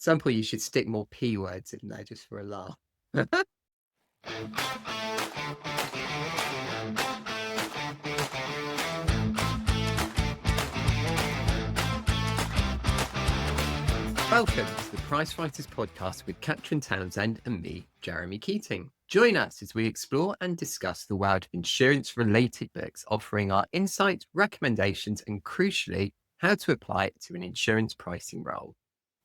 some point you should stick more P words in there just for a laugh. Welcome to the Price Writers podcast with Katrin Townsend and me, Jeremy Keating. Join us as we explore and discuss the world of insurance-related books, offering our insights, recommendations, and crucially, how to apply it to an insurance pricing role.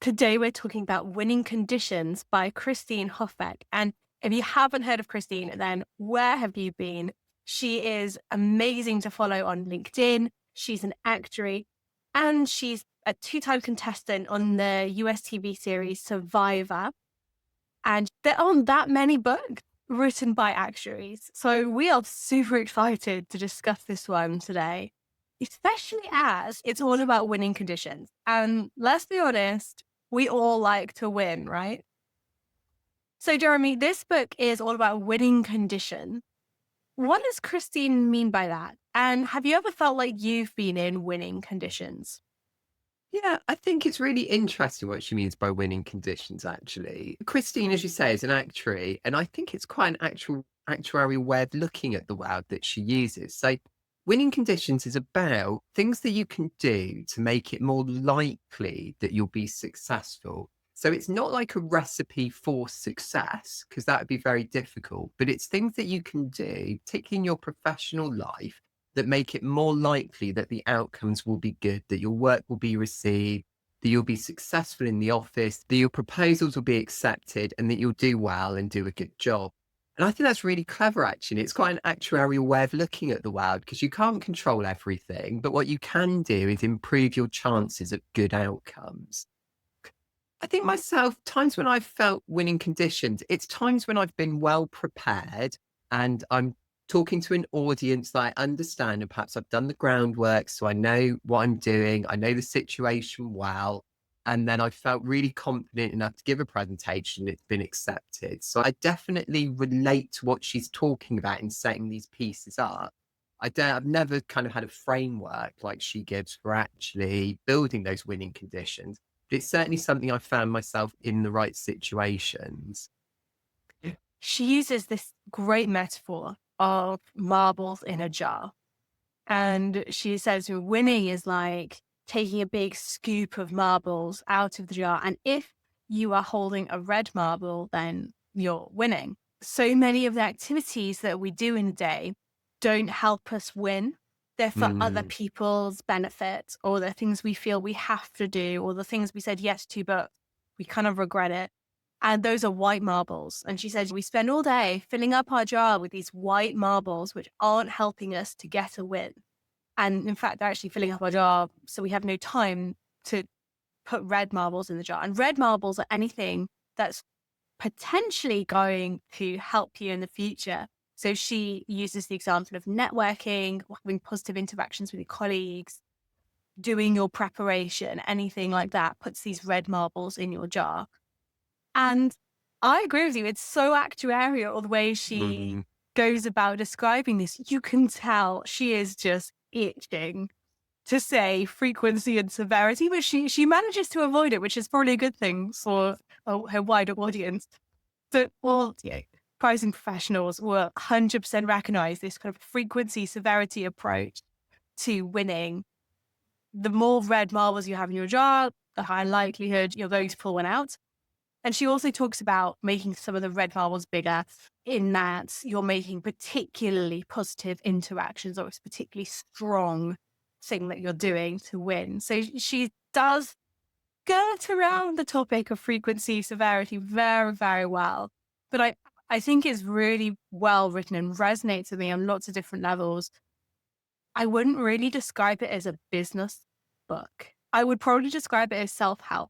Today, we're talking about Winning Conditions by Christine Hofbeck. And if you haven't heard of Christine, then where have you been? She is amazing to follow on LinkedIn. She's an actuary and she's a two-time contestant on the US TV series Survivor. And there aren't that many books written by actuaries. So we are super excited to discuss this one today, especially as it's all about winning conditions. And let's be honest, we all like to win, right? So, Jeremy, this book is all about winning condition. What does Christine mean by that? And have you ever felt like you've been in winning conditions? Yeah, I think it's really interesting what she means by winning conditions, actually. Christine, as you say, is an actuary, and I think it's quite an actuarial way of looking at the world that she uses. So, winning conditions is about things that you can do to make it more likely that you'll be successful. So, it's not like a recipe for success, because that would be very difficult, but it's things that you can do, particularly in your professional life, that make it more likely that the outcomes will be good, that your work will be received, that you'll be successful in the office, that your proposals will be accepted, and that you'll do well and do a good job. And I think that's really clever, actually. It's quite an actuarial way of looking at the world because you can't control everything, but what you can do is improve your chances of good outcomes. I think myself, times when I've felt winning conditions, it's times when I've been well prepared and I'm talking to an audience that I understand, and perhaps I've done the groundwork, so I know what I'm doing, I know the situation well, and then I felt really confident enough to give a presentation, it's been accepted. So I definitely relate to what she's talking about in setting these pieces up. I've never kind of had a framework like she gives for actually building those winning conditions, but it's certainly something I found myself in the right situations. She uses this great metaphor of marbles in a jar. And she says winning is like taking a big scoop of marbles out of the jar. And if you are holding a red marble, then you're winning. So many of the activities that we do in a day don't help us win. They're for other Mm, people's benefit, or the things we feel we have to do, or the things we said yes to, but we kind of regret it. And those are white marbles. And she said, we spend all day filling up our jar with these white marbles, which aren't helping us to get a win. And in fact, they're actually filling up our jar. So we have no time to put red marbles in the jar. And red marbles are anything that's potentially going to help you in the future. So she uses the example of networking, having positive interactions with your colleagues, doing your preparation, anything like that puts these red marbles in your jar. And I agree with you. It's so actuarial the way she mm. goes about describing this. You can tell she is just itching to say frequency and severity, but she manages to avoid it, which is probably a good thing for her wider audience. But all pricing professionals will 100% recognize this kind of frequency severity approach to winning. The more red marbles you have in your jar, the higher likelihood you're going to pull one out. And she also talks about making some of the red marbles bigger in that you're making particularly positive interactions, or it's a particularly strong thing that you're doing to win. So she does skirt around the topic of frequency, severity very, very well. But I think it's really well written and resonates with me on lots of different levels. I wouldn't really describe it as a business book. I would probably describe it as self-help.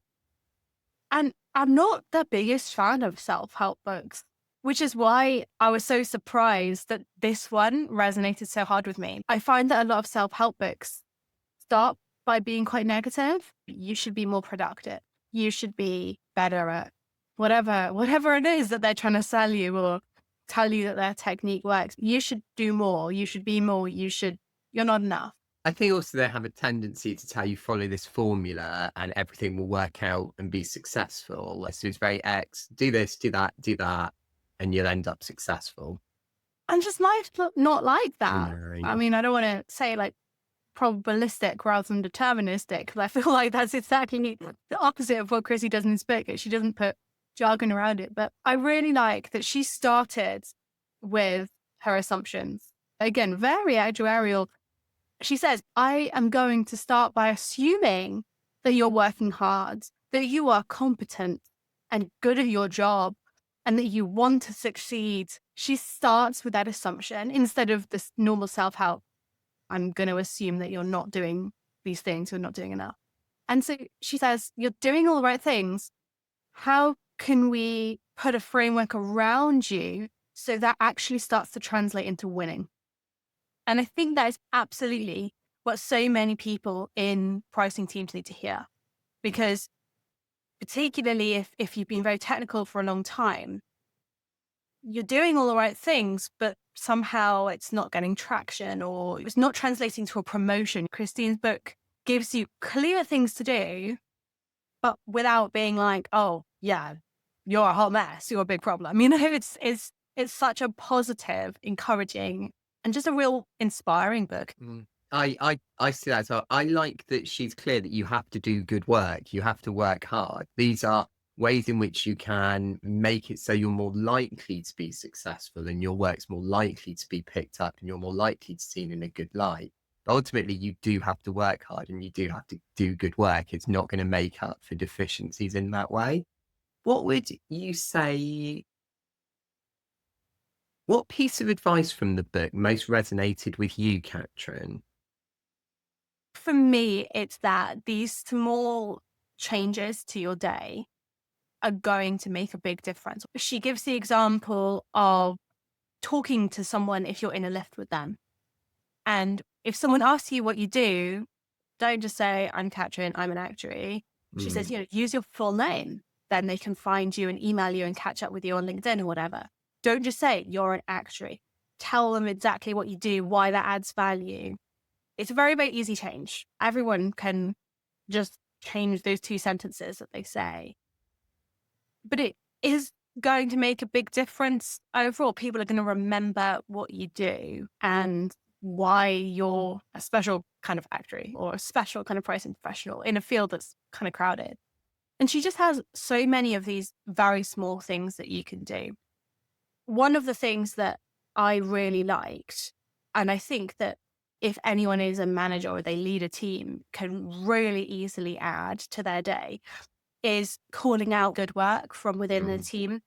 And I'm not the biggest fan of self-help books, which is why I was so surprised that this one resonated so hard with me. I find that a lot of self-help books start by being quite negative. You should be more productive. You should be better at whatever it is that they're trying to sell you or tell you that their technique works. You should do more. You should be more. You're not enough. I think also they have a tendency to tell you follow this formula and everything will work out and be successful. So it's very X, do this, do that, and you'll end up successful. And just life's not like I that. know. I mean, I don't want to say like probabilistic rather than deterministic, because I feel like that's exactly the opposite of what Chrissy does in this book. She doesn't put jargon around it. But I really like that she started with her assumptions. Again, very actuarial. She says, I am going to start by assuming that you're working hard, that you are competent and good at your job, and that you want to succeed. She starts with that assumption instead of this normal self help. I'm going to assume that you're not doing these things, you're not doing enough. And so she says, you're doing all the right things. How can we put a framework around you so that actually starts to translate into winning? And I think that is absolutely what so many people in pricing teams need to hear. Because particularly if you've been very technical for a long time, you're doing all the right things, but somehow it's not getting traction or it's not translating to a promotion. Christine's book gives you clear things to do, but without being like, oh yeah, you're a hot mess, you're a big problem. You know, it's such a positive, encouraging, and just a real inspiring book. Mm. I see that as well. I like that she's clear that you have to do good work. You have to work hard. These are ways in which you can make it so you're more likely to be successful and your work's more likely to be picked up and you're more likely to seen in a good light. But ultimately, you do have to work hard and you do have to do good work. It's not going to make up for deficiencies in that way. What would you say? What piece of advice from the book most resonated with you, Katrin? For me, it's that these small changes to your day are going to make a big difference. She gives the example of talking to someone if you're in a lift with them. And if someone asks you what you do, don't just say, I'm Katrin, I'm an actuary. She says, Mm, use your full name. Then they can find you and email you and catch up with you on LinkedIn or whatever. Don't just say you're an actuary. Tell them exactly what you do, why that adds value. It's a very, very easy change. Everyone can just change those two sentences that they say. But it is going to make a big difference overall. People are going to remember what you do and why you're a special kind of actuary or a special kind of pricing professional in a field that's kind of crowded. And she just has so many of these very small things that you can do. One of the things that I really liked, and I think that if anyone is a manager or they lead a team, can really easily add to their day, is calling out good work from within the mm, team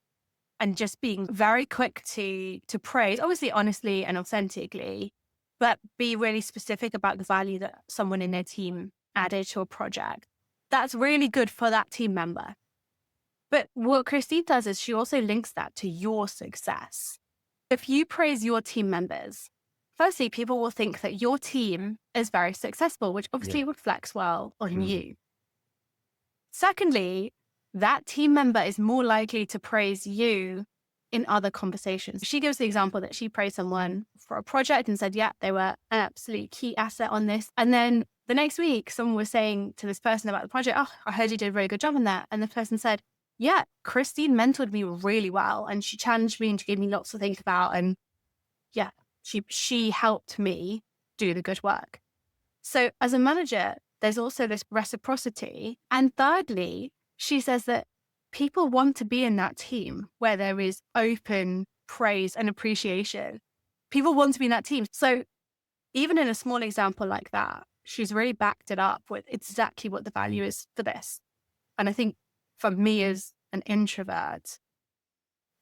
and just being very quick to praise, obviously honestly and authentically, but be really specific about the value that someone in their team added to a project. That's really good for that team member. But what Christine does is she also links that to your success. If you praise your team members, firstly, people will think that your team is very successful, which yeah. obviously reflects well on Mm, you. Secondly, that team member is more likely to praise you in other conversations. She gives the example that she praised someone for a project and said, yeah, they were an absolute key asset on this. And then the next week, someone was saying to this person about the project, oh, I heard you did a very good job on that. And the person said, yeah, Christine mentored me really well. And she challenged me and she gave me lots to think about. And yeah, she helped me do the good work. So as a manager, there's also this reciprocity. And thirdly, she says that people want to be in that team where there is open praise and appreciation. People want to be in that team. So even in a small example like that, she's really backed it up with exactly what the value is for this. And I think for me as an introvert,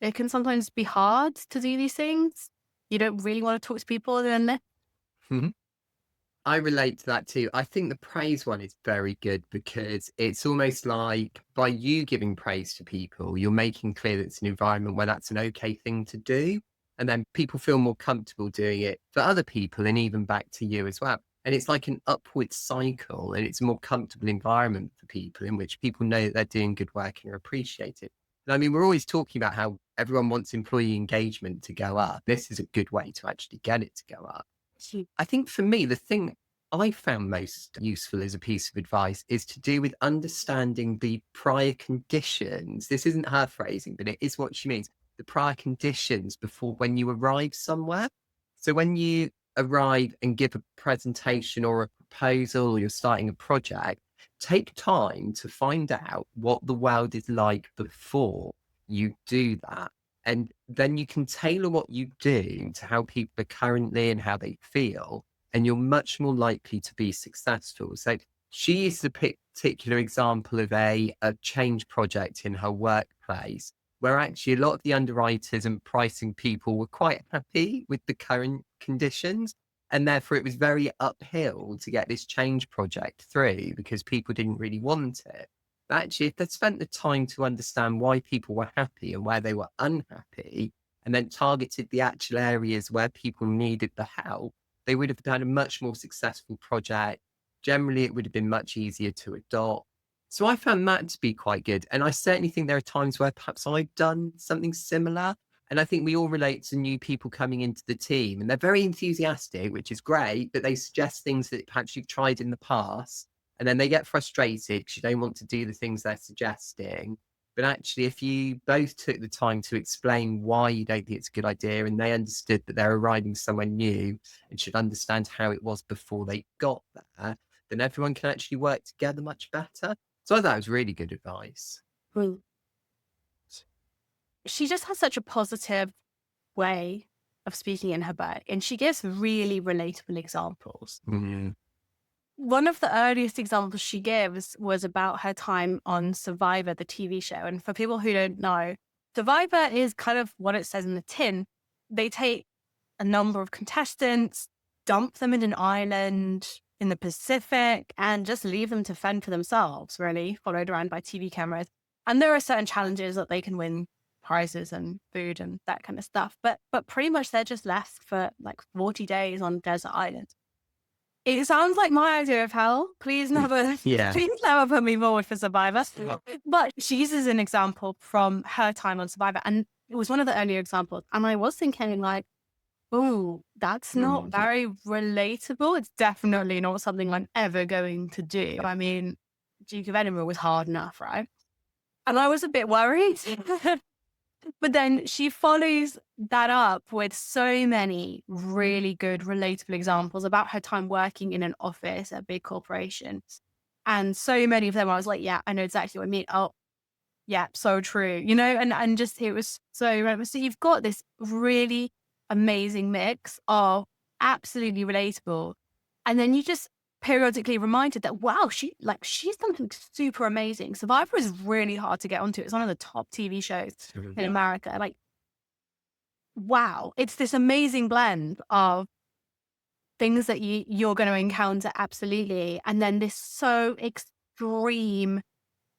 it can sometimes be hard to do these things. You don't really want to talk to people other than this. mhm. I relate to that too. I think the praise one is very good because it's almost like by you giving praise to people, you're making clear that it's an environment where that's an okay thing to do. And then people feel more comfortable doing it for other people and even back to you as well. And it's like an upward cycle and it's a more comfortable environment for people in which people know that they're doing good work and are appreciated. And I mean, we're always talking about how everyone wants employee engagement to go up. This is a good way to actually get it to go up. I think for me, the thing I found most useful as a piece of advice is to do with understanding the prior conditions. This isn't her phrasing, but it is what she means. The prior conditions before when you arrive somewhere. So when you arrive and give a presentation or a proposal or you're starting a project, take time to find out what the world is like before you do that. And then you can tailor what you do to how people are currently and how they feel, and you're much more likely to be successful. So she is a particular example of a change project in her workplace where actually a lot of the underwriters and pricing people were quite happy with the current conditions. And therefore, it was very uphill to get this change project through because people didn't really want it. But actually, if they'd spent the time to understand why people were happy and where they were unhappy, and then targeted the actual areas where people needed the help, they would have had a much more successful project. Generally, it would have been much easier to adopt. So I found that to be quite good. And I certainly think there are times where perhaps I've done something similar. And I think we all relate to new people coming into the team and they're very enthusiastic, which is great, but they suggest things that perhaps you've tried in the past. And then they get frustrated because you don't want to do the things they're suggesting. But actually, if you both took the time to explain why you don't think it's a good idea and they understood that they're arriving somewhere new and should understand how it was before they got there, then everyone can actually work together much better. So I thought it was really good advice. Mm. She just has such a positive way of speaking in her book, and she gives really relatable examples. Mm, One of the earliest examples she gives was about her time on Survivor, the TV show. And for people who don't know, Survivor is kind of what it says in the tin. They take a number of contestants, dump them in an island in the Pacific, and just leave them to fend for themselves, really, followed around by TV cameras. And there are certain challenges that they can win prizes and food and that kind of stuff. But pretty much they're just left for like 40 days on a desert island. It sounds like my idea of hell. Please never, yeah. please never put me forward for Survivor. But she uses an example from her time on Survivor, and it was one of the earlier examples. And I was thinking, like, oh, that's not Mm, very relatable. It's definitely not something I'm ever going to do. I mean, Duke of Edinburgh was hard enough, right? And I was a bit worried. But then she follows that up with so many really good, relatable examples about her time working in an office at big corporations. And so many of them, I was like, yeah, I know exactly what I mean. Oh, yeah, so true. And just it was so relevant. So you've got this really amazing mix of absolutely relatable. And then you just periodically reminded that, wow, she's done something super amazing. Survivor is really hard to get onto. It's one of the top TV shows in America. Like, wow, it's this amazing blend of things that you're going to encounter absolutely. And then this so extreme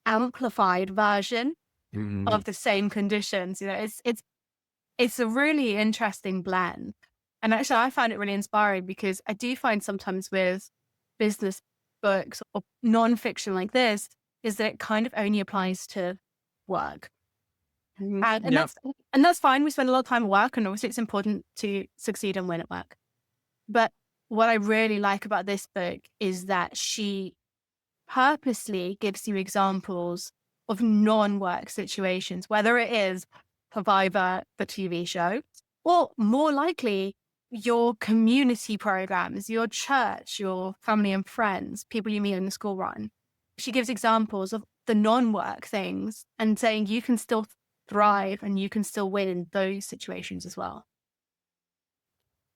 amplified version mm, of the same conditions. It's a really interesting blend. And actually I find it really inspiring because I do find sometimes with business books or nonfiction like this is that it kind of only applies to work. And yeah. that's fine. We spend a lot of time at work and obviously it's important to succeed and win at work. But what I really like about this book is that she purposely gives you examples of non-work situations, whether it is Survivor, the TV show, or more likely your community programs, your church, your family and friends, people you meet in the school run. She gives examples of the non-work things and saying you can still thrive and you can still win in those situations as well.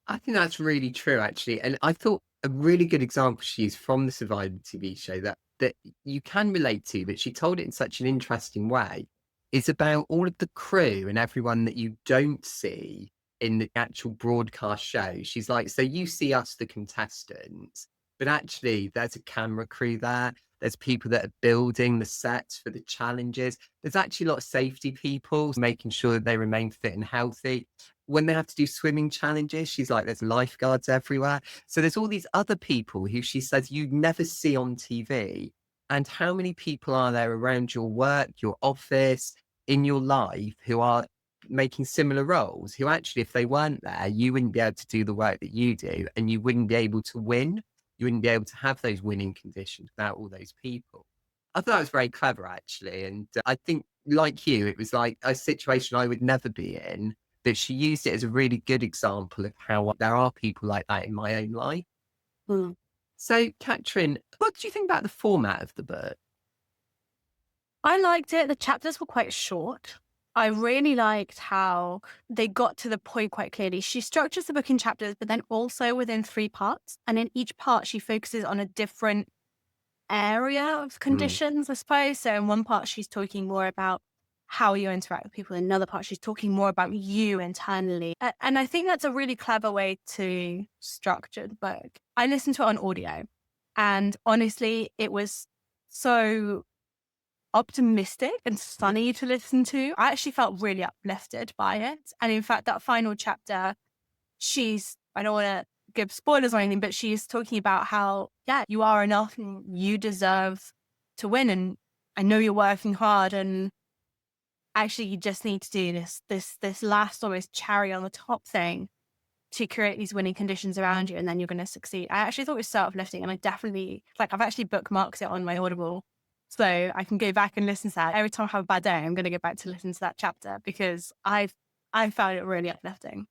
I think that's really true, actually. And I thought a really good example she used from the Survivor TV show that you can relate to, but she told it in such an interesting way, is about all of the crew and everyone that you don't see in the actual broadcast show. She's like, so you see us, the contestants, but actually there's a camera crew there. There's people that are building the sets for the challenges. There's actually a lot of safety people making sure that they remain fit and healthy when they have to do swimming challenges, she's like, there's lifeguards everywhere. So there's all these other people who she says you never see on TV. And how many people are there around your work, your office, in your life who are making similar roles, who actually, if they weren't there, you wouldn't be able to do the work that you do and you wouldn't be able to win You wouldn't be able to have those winning conditions without all those people. I thought that was very clever, actually. And I think, like you, it was like a situation I would never be in, but she used it as a really good example of how there are people like that in my own life. Mm. So, Catherine, what do you think about the format of the book? I liked it. The chapters were quite short. I really liked how they got to the point quite clearly. She structures the book in chapters, but then also within 3 parts. And in each part, she focuses on a different area of Mm. conditions, I suppose. So in one part, she's talking more about how you interact with people. In another part, she's talking more about you internally. And I think that's a really clever way to structure the book. I listened to it on audio, and honestly, it was so optimistic and sunny to listen to. I actually felt really uplifted by it. And in fact, that final chapter, I don't want to give spoilers or anything, but she's talking about how, yeah, you are enough and you deserve to win. And I know you're working hard, and actually you just need to do this last almost cherry on the top thing to create these winning conditions around you, and then you're going to succeed. I actually thought it was so uplifting, and I definitely, like, I've actually bookmarked it on my Audible. So I can go back and listen to that. Every time I have a bad day, I'm going to go back to listen to that chapter because I found it really uplifting.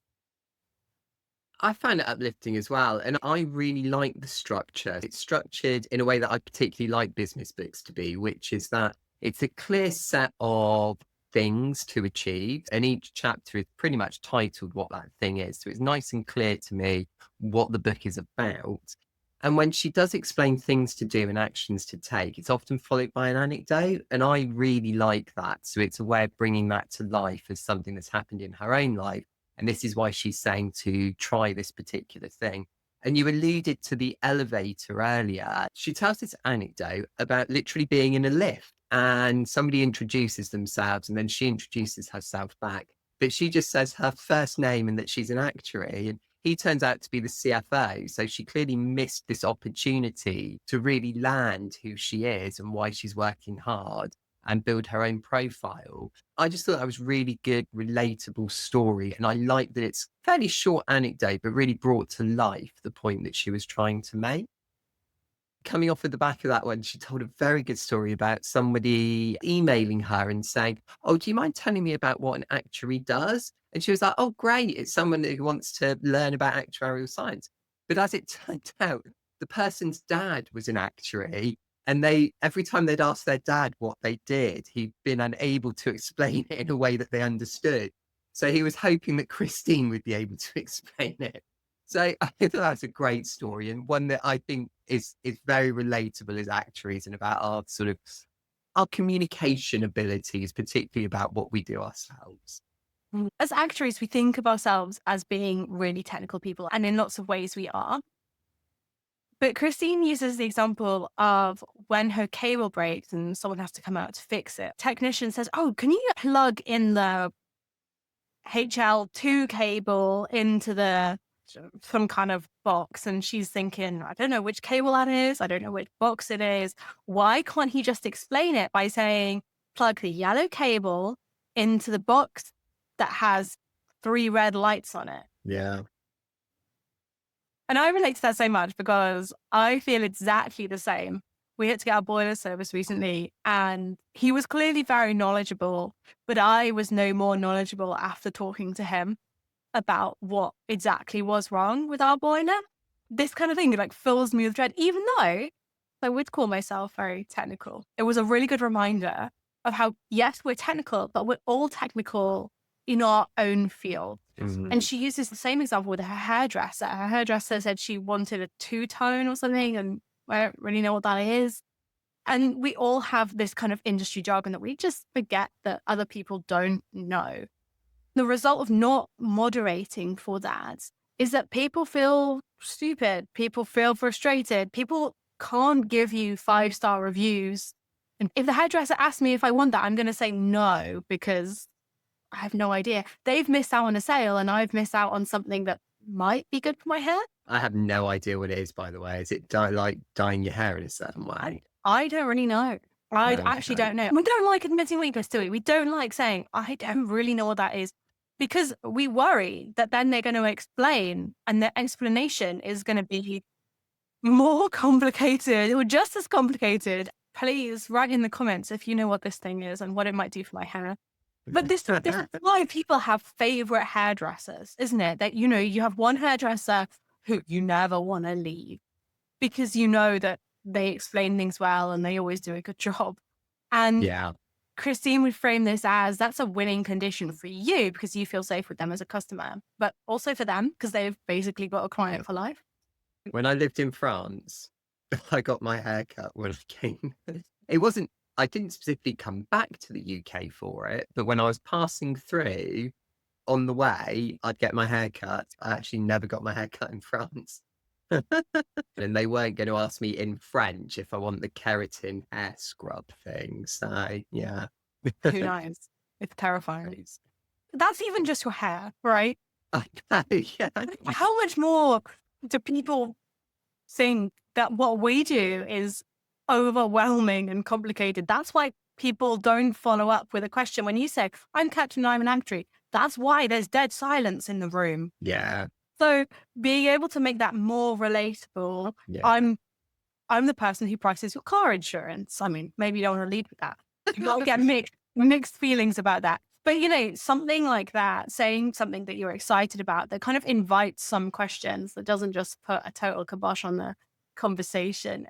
I found it uplifting as well. And I really like the structure. It's structured in a way that I particularly like business books to be, which is that it's a clear set of things to achieve. And each chapter is pretty much titled what that thing is. So it's nice and clear to me what the book is about. And when she does explain things to do and actions to take, it's often followed by an anecdote. And I really like that. So it's a way of bringing that to life as something that's happened in her own life, and this is why she's saying to try this particular thing. And you alluded to the elevator earlier. She tells this anecdote about literally being in a lift and somebody introduces themselves and then she introduces herself back. But she just says her first name and that she's an actuary. And he turns out to be the CFO. So she clearly missed this opportunity to really land who she is and why she's working hard and build her own profile. I just thought that was really good, relatable story. And I like that it's fairly short anecdote, but really brought to life the point that she was trying to make. Coming off of the back of that one, she told a very good story about somebody emailing her and saying, "Oh, do you mind telling me about what an actuary does?" And she was like, "Oh, great. It's someone who wants to learn about actuarial science." But as it turned out, the person's dad was an actuary. And every time they'd ask their dad what they did, he'd been unable to explain it in a way that they understood. So he was hoping that Christine would be able to explain it. So I thought that's a great story and one that I think is very relatable as actuaries and about our sort of our communication abilities, particularly about what we do ourselves. As actuaries, we think of ourselves as being really technical people, and in lots of ways we are. But Christine uses the example of when her cable breaks and someone has to come out to fix it. Technician says, "Oh, can you plug in the HL2 cable into the some kind of box?" And she's thinking, "I don't know which cable that is. I don't know which box it is. Why can't he just explain it by saying, plug the yellow cable into the box that has 3 red lights on it?" Yeah. And I relate to that so much because I feel exactly the same. We had to get our boiler service recently, and he was clearly very knowledgeable, but I was no more knowledgeable after talking to him about what exactly was wrong with our boiler. This kind of thing like fills me with dread, even though I would call myself very technical. It was a really good reminder of how, yes, we're technical, but we're all technical in our own field. And Mhm. she uses the same example with her hairdresser. Her hairdresser said she wanted a two-tone or something, and I don't really know what that is. And we all have this kind of industry jargon that we just forget that other people don't know. The result of not moderating for that is that people feel stupid, people feel frustrated, people can't give you 5-star reviews. And if the hairdresser asks me if I want that, I'm going to say no because I have no idea. They've missed out on a sale and I've missed out on something that might be good for my hair. I have no idea what it is, by the way. Is it like dyeing your hair in a certain I, way? I don't really know. I actually Okay. don't know. We don't like admitting weakness, do we? We don't like saying, I don't really know what that is, because we worry that then they're going to explain and the explanation is going to be more complicated or just as complicated, please write in the comments if you know what this thing is and what it might do for my hair. But this is why people have favorite hairdressers, isn't it? That, you have one hairdresser who you never want to leave because you know that they explain things well and they always do a good job. And Yeah. Christine would frame this as that's a winning condition for you because you feel safe with them as a customer, but also for them because they've basically got a client for life. When I lived in France, I got my hair cut when I came. It wasn't I didn't specifically come back to the UK for it, but when I was passing through on the way, I'd get my hair cut. I actually never got my hair cut in France. And they weren't going to ask me in French if I want the keratin hair scrub thing. So, yeah. Who knows? It's terrifying. That's even just your hair, right? I know, yeah. How much more do people think that what we do is overwhelming and complicated? That's why people don't follow up with a question. When you say, I'm Captain, I'm an actuary, that's why there's dead silence in the room. Yeah, So being able to make that more relatable, yeah. I'm the person who prices your car insurance. I mean, maybe you don't want to lead with that. You'll get mixed feelings about that. But something like that, saying something that you're excited about that kind of invites some questions that doesn't just put a total kibosh on the conversation.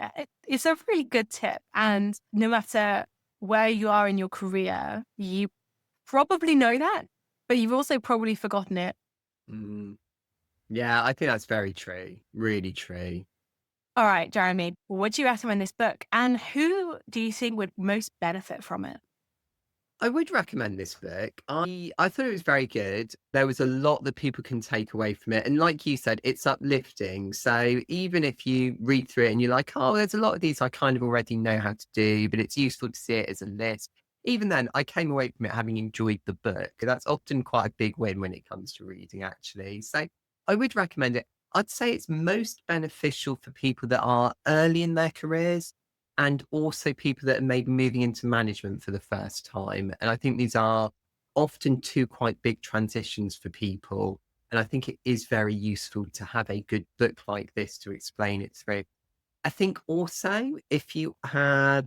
It's a really good tip. And no matter where you are in your career, you probably know that, but you've also probably forgotten it. Mm. Yeah, I think that's very true. Really true. All right, Jeremy, would you recommend this book? And who do you think would most benefit from it? I would recommend this book. I thought it was very good. There was a lot that people can take away from it. And like you said, it's uplifting. So even if you read through it and you're like, oh, there's a lot of these I kind of already know how to do, but it's useful to see it as a list. Even then, I came away from it having enjoyed the book. That's often quite a big win when it comes to reading, actually. So I would recommend it. I'd say it's most beneficial for people that are early in their careers and also people that are maybe moving into management for the first time. And I think these are often two quite big transitions for people. And I think it is very useful to have a good book like this to explain it through. I think also if you have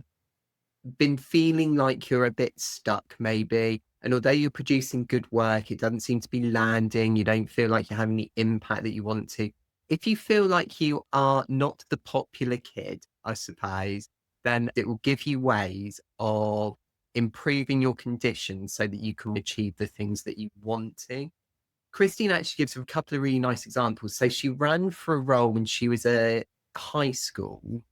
been feeling like you're a bit stuck, maybe, and although you're producing good work, it doesn't seem to be landing, you don't feel like you're having the impact that you want to. If you feel like you are not the popular kid, I suppose, then it will give you ways of improving your conditions so that you can achieve the things that you want to. Christine actually gives a couple of really nice examples. So she ran for a role when she was at high school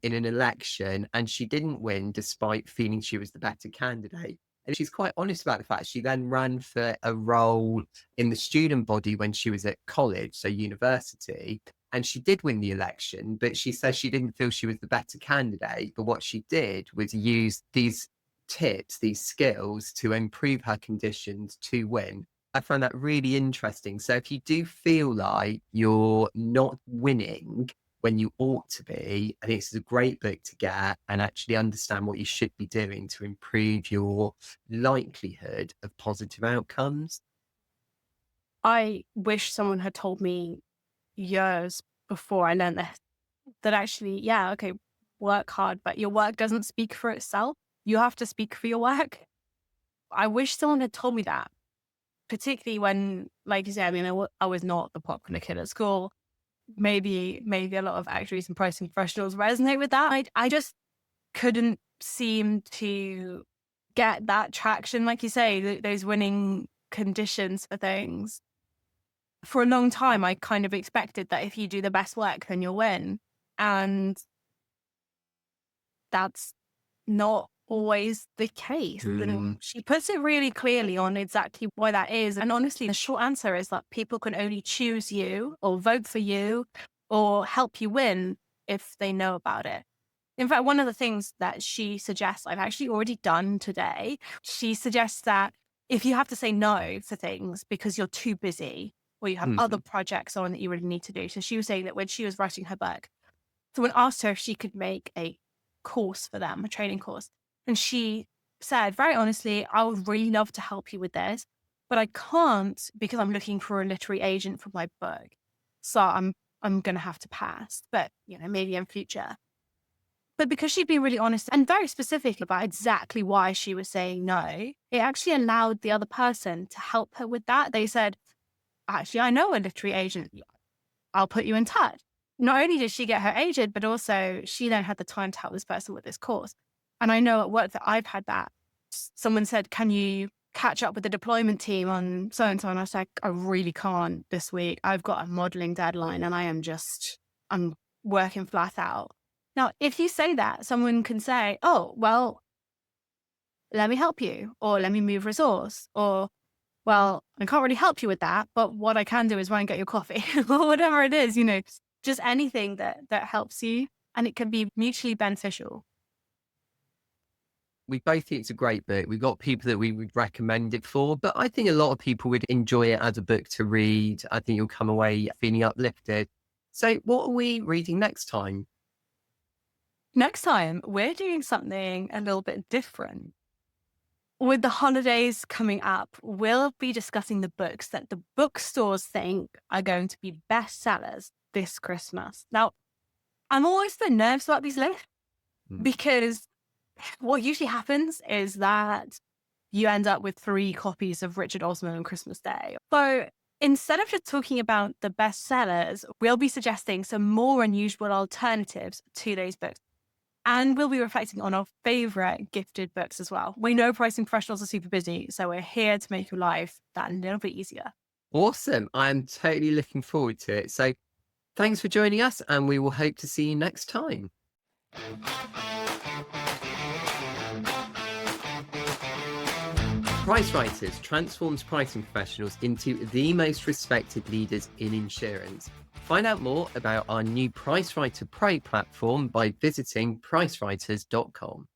in an election and she didn't win despite feeling she was the better candidate. And she's quite honest about the fact she then ran for a role in the student body when she was at college, so university, and she did win the election, but she says she didn't feel she was the better candidate. But what she did was use these tips, these skills to improve her conditions to win. I found that really interesting. So if you do feel like you're not winning when you ought to be, I think this is a great book to get and actually understand what you should be doing to improve your likelihood of positive outcomes. I wish someone had told me years before I learned this that actually, yeah, okay, work hard, but your work doesn't speak for itself. You have to speak for your work. I wish someone had told me that, particularly when, like you said, I mean, I was not the popular kid at school. Maybe a lot of actuaries and pricing professionals resonate with that. I just couldn't seem to get that traction, like you say, those winning conditions for things. For a long time, I kind of expected that if you do the best work, then you'll win. And that's not always the case. And Mm, she puts it really clearly on exactly why that is. And honestly, the short answer is that people can only choose you or vote for you or help you win if they know about it. In fact, one of the things that she suggests I've actually already done today, she suggests that if you have to say no for things because you're too busy or you have other mhm. projects on that you really need to do. So she was saying that when she was writing her book, someone asked her if she could make a course for them, a training course. And she said, very honestly, I would really love to help you with this, but I can't because I'm looking for a literary agent for my book. So I'm I'm going to have to pass, but maybe in future. But because she'd been really honest and very specific about exactly why she was saying no, it actually allowed the other person to help her with that. They said, actually, I know a literary agent. I'll put you in touch. Not only did she get her agent, but also she then had the time to help this person with this course. And I know at work that I've had that. Someone said, can you catch up with the deployment team on so and so? And I was like, I really can't this week. I've got a modeling deadline and I'm working flat out. Now, if you say that, someone can say, oh, well, let me help you, or let me move resource, or, well, I can't really help you with that, but what I can do is run and get your coffee, or whatever it is, just anything that helps you, and it can be mutually beneficial. We both think it's a great book. We've got people that we would recommend it for, but I think a lot of people would enjoy it as a book to read. I think you'll come away feeling uplifted. So, what are we reading next time? Next time, we're doing something a little bit different. With the holidays coming up, we'll be discussing the books that the bookstores think are going to be bestsellers this Christmas. Now, I'm always a bit nervous about these lists Mm. because what usually happens is that you end up with 3 copies of Richard Osman on Christmas Day. So instead of just talking about the bestsellers, we'll be suggesting some more unusual alternatives to those books. And we'll be reflecting on our favorite gifted books as well. We know pricing professionals are super busy, so we're here to make your life that little bit easier. Awesome. I'm totally looking forward to it. So, thanks for joining us, and we will hope to see you next time. Price Writers transforms pricing professionals into the most respected leaders in insurance. Find out more about our new Price Writer Pro platform by visiting pricewriters.com.